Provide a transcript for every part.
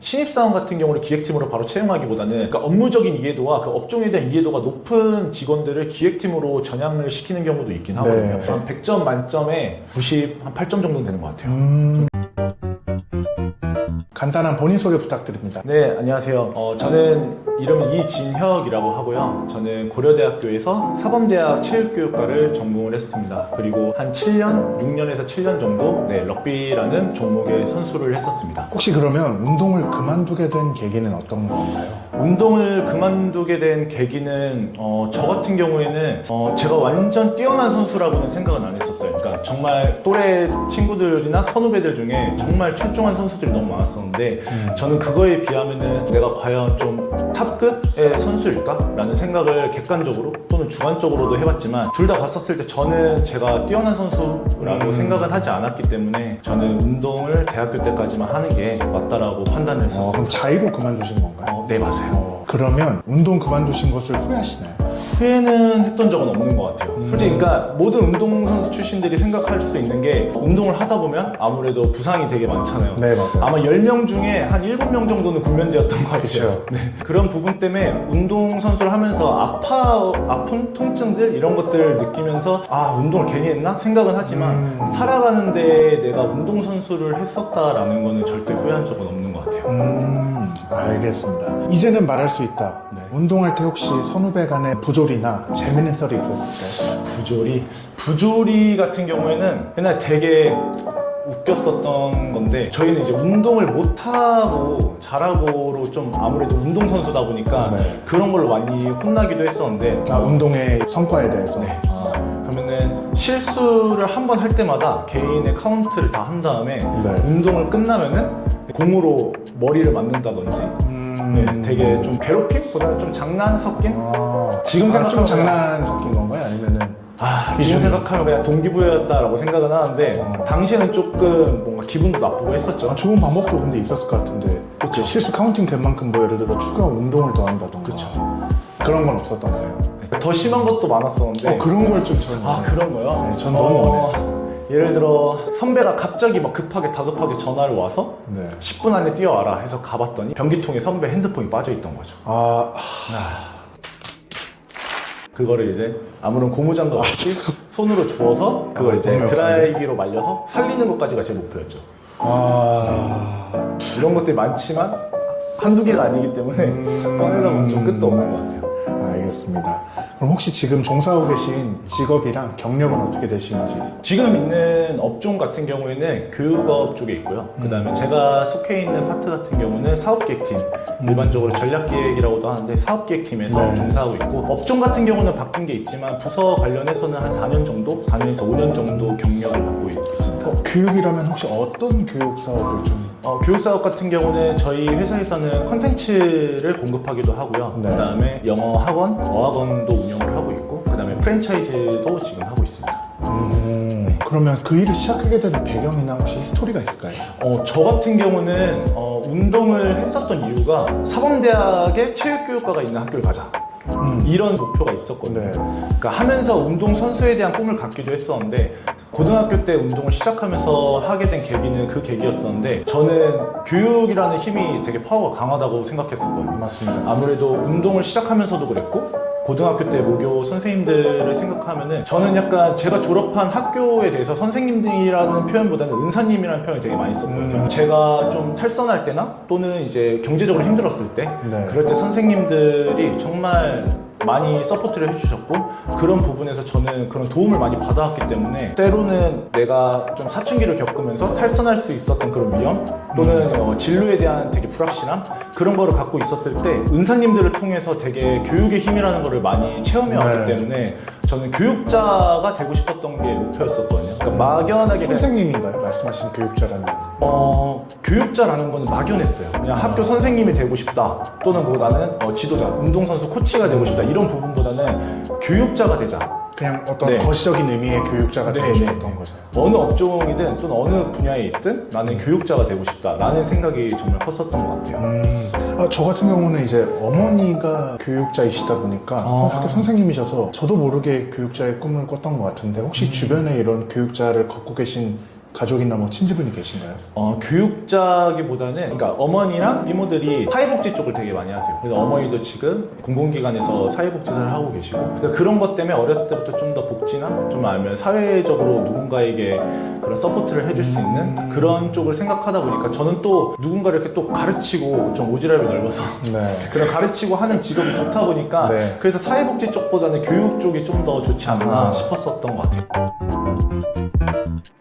신입사원 같은 경우를 기획팀으로 바로 채용하기보다는 그러니까 업무적인 이해도와 그 업종에 대한 이해도가 높은 직원들을 기획팀으로 전향을 시키는 경우도 있긴 하거든요. 네. 한 100점 만점에 90, 한 8점 정도 되는 것 같아요. 간단한 본인 소개 부탁드립니다. 네, 안녕하세요. 저는 이름은 이진혁이라고 하고요. 저는 고려대학교에서 사범대학 체육교육과를 전공을 했습니다. 그리고 한 7년, 6년에서 7년 정도 럭비라는 종목의 선수를 했었습니다. 혹시 그러면 운동을 그만두게 된 계기는 어떤 건가요? 운동을 그만두게 된 계기는 저 같은 경우에는 제가 완전 뛰어난 선수라고는 생각은 안 했었어요. 그러니까 정말 또래 친구들이나 선후배들 중에 정말 출중한 선수들이 너무 많았었는데 저는 그거에 비하면은 내가 과연 좀 탑급의 선수일까? 라는 생각을 객관적으로 또는 주관적으로도 해봤지만 둘 다 봤었을 때 저는 제가 뛰어난 선수라고 생각은 하지 않았기 때문에 저는 운동을 대학교 때까지만 하는 게 맞다라고 판단을 했었어요. 그럼 자의로 그만두신 건가요? 네, 맞아요. 그러면 운동 그만두신 것을 후회하시나요? 후회는 했던 적은 없는 것 같아요. 솔직히 그러니까 모든 운동선수 출신들이 생각할 수 있는 게 운동을 하다 보면 아무래도 부상이 되게 많잖아요. 네, 맞아요. 아마 10명 중에 한 7명 정도는 군면제였던 것 같아요. 그쵸. 네. 그런 부분 때문에 운동선수를 하면서 아픈 통증들 이런 것들 느끼면서 아 운동을 괜히 했나? 생각은 하지만 살아가는데 내가 운동선수를 했었다라는 거는 절대 후회한 적은 없는 것 같아요. 알겠습니다. 이제는 말할 수 있다. 네. 운동할 때 혹시 선후배 간의 부조리나 재밌는 썰이 있었을까요? 부조리 같은 경우에는 옛날 되게 웃겼었던 건데 저희는 이제 운동을 못하고 잘하고로 좀 아무래도 운동선수다 보니까 네. 그런 걸로 많이 혼나기도 했었는데 운동의 성과에 대해서. 네. 그러면은 실수를 한 번 할 때마다 개인의 카운트를 다 한 다음에 네. 운동을 끝나면은 공으로 머리를 맞는다든지 네, 되게 좀 괴롭힘보다는 좀 장난 섞인? 지금 생각하면 좀 장난 섞인 건가요? 아니면은 지금 생각하면 그냥 동기부여였다라고 생각은 하는데 당시에는 조금 뭔가 기분도 나쁘고 했었죠. 좋은 방법도 근데 있었을 것 같은데 그쵸. 실수 카운팅 된 만큼 뭐 예를 들어 추가 운동을 더 한다던가 그쵸. 그런 건 없었던 거예요? 더 심한 것도 많았었는데 그런 걸 좀 저는 그런 거요? 네, 전 너무 원해요. 예를 들어 선배가 갑자기 막 다급하게 전화를 와서 네. 10분 안에 뛰어와라 해서 가봤더니 변기통에 선배 핸드폰이 빠져있던 거죠. 그거를 이제 아무런 고무장갑 없이 손으로 주워서 그거 이제 너무 드라이기로 말려서 살리는 것까지가 제 목표였죠. 이런 것들이 많지만 한두 개가 아니기 때문에 꺼내다 보면 좀 끝도 없는 것 같아요. 알겠습니다. 그럼 혹시 지금 종사하고 계신 직업이랑 경력은 어떻게 되시는지? 지금 있는 업종 같은 경우에는 교육업 쪽에 있고요. 그 다음에 제가 속해 있는 파트 같은 경우는 사업기획팀, 일반적으로 전략기획이라고도 하는데 사업기획팀에서 네. 종사하고 있고, 업종 같은 경우는 바뀐 게 있지만 부서 관련해서는 한 4년 정도, 4년에서 5년 정도 경력을 갖고 있습니다. 교육이라면 혹시 어떤 교육 사업을 좀? 교육 사업 같은 경우는 저희 회사에서는 컨텐츠를 공급하기도 하고요. 네. 그 다음에 영어 학원, 어학원도 운영을 하고 있고, 그 다음에 프랜차이즈도 지금 하고 있습니다. 그러면 그 일을 시작하게 된 배경이나 혹시 스토리가 있을까요? 저 같은 경우는 운동을 했었던 이유가 사범대학에 체육교육과가 있는 학교를 가자. 이런 목표가 있었거든요. 네. 그러니까 하면서 운동 선수에 대한 꿈을 갖기도 했었는데 고등학교 때 운동을 시작하면서 하게 된 계기는 그 계기였었는데 저는 교육이라는 힘이 되게 파워가 강하다고 생각했었거든요. 맞습니다. 아무래도 운동을 시작하면서도 그랬고 고등학교 때 모교 선생님들을 생각하면은 저는 약간 제가 졸업한 학교에 대해서 선생님들이라는 표현보다는 은사님이라는 표현을 되게 많이 썼거든요. 제가 좀 탈선할 때나 또는 이제 경제적으로 힘들었을 때 네. 그럴 때 선생님들이 정말 많이 서포트를 해주셨고 그런 부분에서 저는 그런 도움을 많이 받아왔기 때문에 때로는 내가 좀 사춘기를 겪으면서 탈선할 수 있었던 그런 위험 또는 진로에 대한 되게 불확실함 그런 거를 갖고 있었을 때 은사님들을 통해서 되게 교육의 힘이라는 거를 많이 체험해왔기 네. 때문에 저는 교육자가 되고 싶었던 게 목표였었거든요. 그러니까 막연하게 선생님인가요? 말씀하신 교육자라면? 교육자라는 거는 막연했어요. 그냥 학교 선생님이 되고 싶다 또는 뭐 나는 지도자, 운동선수 코치가 되고 싶다 이런 부분보다는 교육자가 되자. 그냥 어떤 네. 거시적인 의미의 교육자가 되고 네, 싶었던 네. 거죠. 어느 업종이든 또는 어느 분야에 있든 나는 교육자가 되고 싶다라는 생각이 정말 컸었던 것 같아요. 저 같은 경우는 이제 어머니가 교육자이시다 보니까 학교 선생님이셔서 저도 모르게 교육자의 꿈을 꿨던 것 같은데 혹시 주변에 이런 교육자를 갖고 계신 가족이나 뭐 친지분이 계신가요? 교육자기보다는 그러니까 어머니랑 이모들이 사회복지 쪽을 되게 많이 하세요. 그래서 어머니도 지금 공공기관에서 사회복지사를 하고 계시고 그러니까 그런 것 때문에 어렸을 때부터 좀 더 복지나 좀 아니면 사회적으로 누군가에게 그런 서포트를 해줄 수 있는 그런 쪽을 생각하다 보니까 저는 또 누군가를 이렇게 또 가르치고 좀 오지랖이 넓어서 네. 그런 가르치고 하는 직업이 좋다 보니까 네. 그래서 사회복지 쪽보다는 교육 쪽이 좀 더 좋지 않나 싶었었던 것 같아요.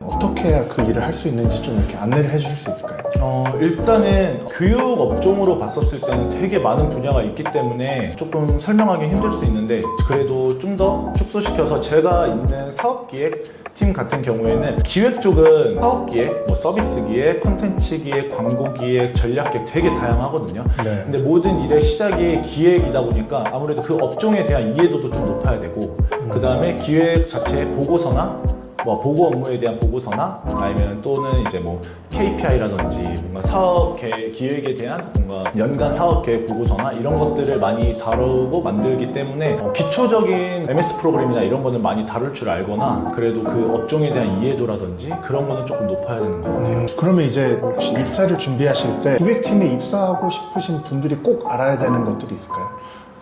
어떻게 해야 그 일을 할 수 있는지 좀 이렇게 안내를 해주실 수 있을까요? 일단은 교육 업종으로 봤었을 때는 되게 많은 분야가 있기 때문에 조금 설명하기 힘들 수 있는데 그래도 좀 더 축소시켜서 제가 있는 사업기획 팀 같은 경우에는 기획 쪽은 사업기획, 뭐 서비스기획, 콘텐츠기획, 광고기획, 전략기획 되게 다양하거든요. 네. 근데 모든 일의 시작이 기획이다 보니까 아무래도 그 업종에 대한 이해도도 좀 높아야 되고 그 다음에 기획 자체의 보고서나 뭐 보고 업무에 대한 보고서나 아니면 또는 이제 뭐 KPI라든지 뭔가 사업 기획에 대한 뭔가 연간 사업 계획 보고서나 이런 것들을 많이 다루고 만들기 때문에 기초적인 MS 프로그램이나 이런 거는 많이 다룰 줄 알거나 그래도 그 업종에 대한 이해도라든지 그런 거는 조금 높아야 되는 것 같아요. 그러면 이제 혹시 입사를 준비하실 때 기획팀에 입사하고 싶으신 분들이 꼭 알아야 되는 것들이 있을까요?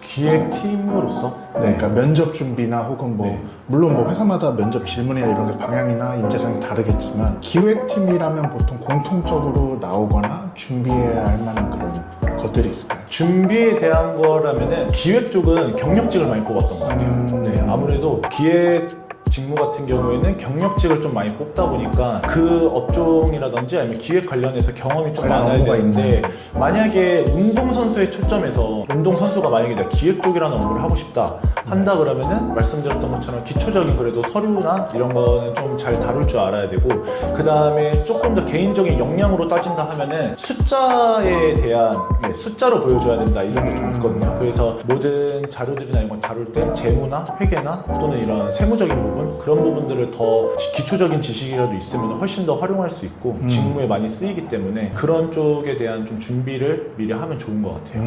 기획팀으로서? 네, 그러니까 면접 준비나 혹은 뭐 네. 물론 뭐 회사마다 면접 질문이나 이런 게 방향이나 인재상이 다르겠지만 기획팀이라면 보통 공통적으로 나오거나 준비해야 할 만한 그런 것들이 있을까요? 준비에 대한 거라면은 기획 쪽은 경력직을 많이 뽑았던 것 같아요. 네, 아무래도 기획 직무 같은 경우에는 경력직을 좀 많이 뽑다 보니까 그 업종이라든지 아니면 기획 관련해서 경험이 좀 관련 많아야 업무가 되는데 만약에 운동선수에 초점해서 운동선수가 만약에 내가 기획 쪽이라는 업무를 하고 싶다 한다 그러면은 말씀드렸던 것처럼 기초적인 그래도 서류나 이런 거는 좀 잘 다룰 줄 알아야 되고 그 다음에 조금 더 개인적인 역량으로 따진다 하면은 숫자에 대한 숫자로 보여줘야 된다 이런 게 좀 있거든요. 그래서 모든 자료들이나 이런 걸 다룰 때 재무나 회계나 또는 이런 세무적인 부분 그런 부분들을 더 기초적인 지식이라도 있으면 훨씬 더 활용할 수 있고 직무에 많이 쓰이기 때문에 그런 쪽에 대한 좀 준비를 미리 하면 좋은 것 같아요.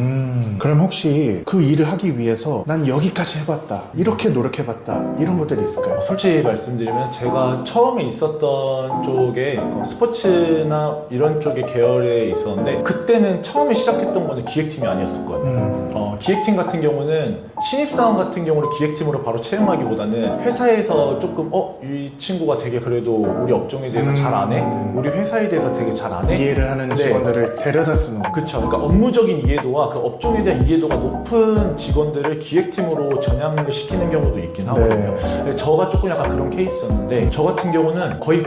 그럼 혹시 그 일을 하기 위해서 난 여기까지 해봤다 이렇게 노력해봤다 이런 것들이 있을까요? 솔직히 말씀드리면 제가 처음에 있었던 쪽에 스포츠나 이런 쪽의 계열에 있었는데 그때는 처음에 시작했던 거는 기획팀이 아니었었거든요. 기획팀 같은 경우는 신입사원 같은 경우를 기획팀으로 바로 채용하기보다는 회사에서 조금 이 친구가 되게 그래도 우리 업종에 대해서 잘 아네? 우리 회사에 대해서 되게 잘 아네? 이해를 하는 네. 직원들을 데려다 쓰는 거. 그쵸. 그러니까 업무적인 이해도와 그 업종에 대한 이해도가 높은 직원들을 기획팀으로 전향을 시키는 경우도 있긴 하거든요. 근데 저가 조금 약간 그런 케이스였는데 저 같은 경우는 거의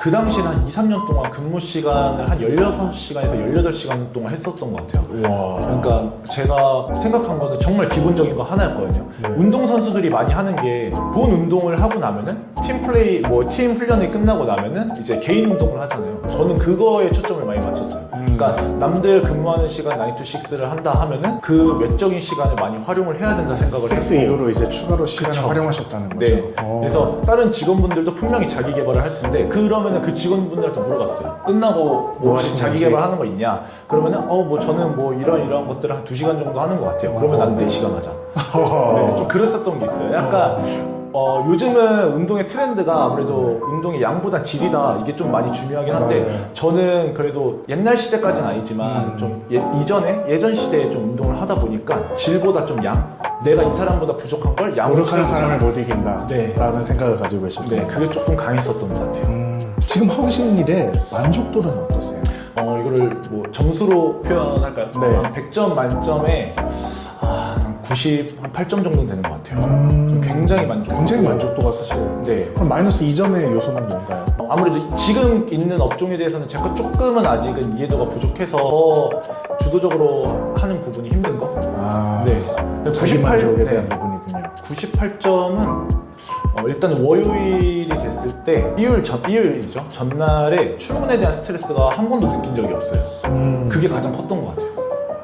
그 당시에 한 2, 3년 동안 근무 시간을 한 16시간에서 18시간 동안 했었던 것 같아요. 우와. 그러니까 제가 생각한 거는 정말 기본적인 거 하나였거든요. 운동선수들이 많이 하는 게 본 운동을 하고 나면은 팀 플레이, 팀 훈련이 끝나고 나면은 이제 개인 운동을 하잖아요. 저는 그거에 초점을 많이 맞췄어요. 그러니까 남들 근무하는 시간 9 to 6를 한다 하면은 그 외적인 시간을 많이 활용을 해야 된다 생각을 섹스 했고 이후로 이제 추가로 시간을 그쵸. 활용하셨다는 거죠. 네. 그래서 다른 직원분들도 분명히 자기 개발을 할 텐데 그러면은 그 직원분들한테 물어봤어요. 끝나고 뭐 혹시 자기 하시는지? 개발 하는 거 있냐? 그러면은 저는 이런 것들을 한 2시간 정도 하는 것 같아요. 그러면 난 4시간 하자. 네, 좀 그랬었던 게 있어요. 약간 요즘은 운동의 트렌드가 아무래도 운동의 양보다 질이다 이게 좀 많이 중요하긴 한데 맞아요. 저는 그래도 옛날 시대까지는 아니지만 좀 예전 시대에 좀 운동을 하다 보니까 질보다 좀 양? 내가 이 사람보다 부족한 걸 양으로 노력하는 채우자. 사람을 못 이긴다 네. 라는 생각을 가지고 계셨던 네, 거예요. 그게 조금 강했었던 것 같아요. 지금 하고 계신 일의 만족도는 어떠세요? 이거를 점수로 표현할까요? 네. 한 100점 만점에 한 90, 한 8점 정도는 되는 것 같아요. 굉장히 만족. 굉장히 만족도가 사실. 네. 그럼 마이너스 2점의 요소는 뭔가요? 아무래도 지금 있는 업종에 대해서는 제가 조금은 아직은 이해도가 부족해서 더 주도적으로 하는 부분이 힘든 거? 네. 자기 98, 만족에 네. 대한 부분이군요. 98점은 일단 월요일이 됐을 때 일요일이죠. 전날에 출근에 대한 스트레스가 한 번도 느낀 적이 없어요. 그게 가장 컸던 것 같아요.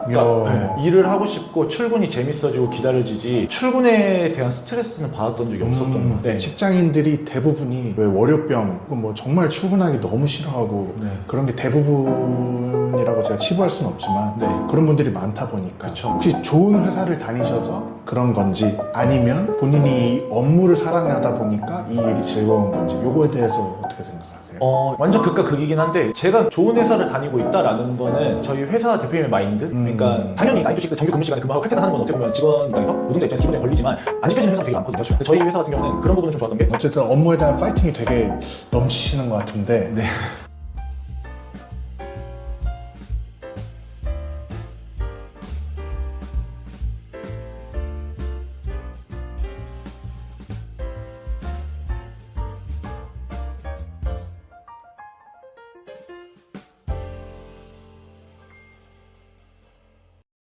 그러니까 일을 하고 싶고 출근이 재밌어지고 기다려지지 출근에 대한 스트레스는 받았던 적이 없었던 것 같아요. 직장인들이 대부분이 왜 월요병 혹은 뭐 정말 출근하기 너무 싫어하고 그런 게 대부분이라고 제가 치부할 수는 없지만 그런 분들이 많다 보니까 그쵸. 혹시 좋은 회사를 다니셔서 그런 건지 아니면 본인이 이 업무를 사랑하다 보니까 이 일이 즐거운 건지 요거에 대해서 어떻게 생각하세요? 어떠세요? 완전 극과 극이긴 한데 제가 좋은 회사를 다니고 있다라는 거는 저희 회사 대표님의 마인드? 그러니까 당연히 9to6 정규 근무 시간에 근무하고 칼퇴근하는 건 어떻게 보면 직원 입장에서 노동자 입장에서 기본적인 권리지만 안 지켜지는 회사가 되게 많거든요. 근데 저희 회사 같은 경우는 그런 부분은 좀 좋았던 게 어쨌든 업무에 대한 파이팅이 되게 넘치시는 것 같은데 네.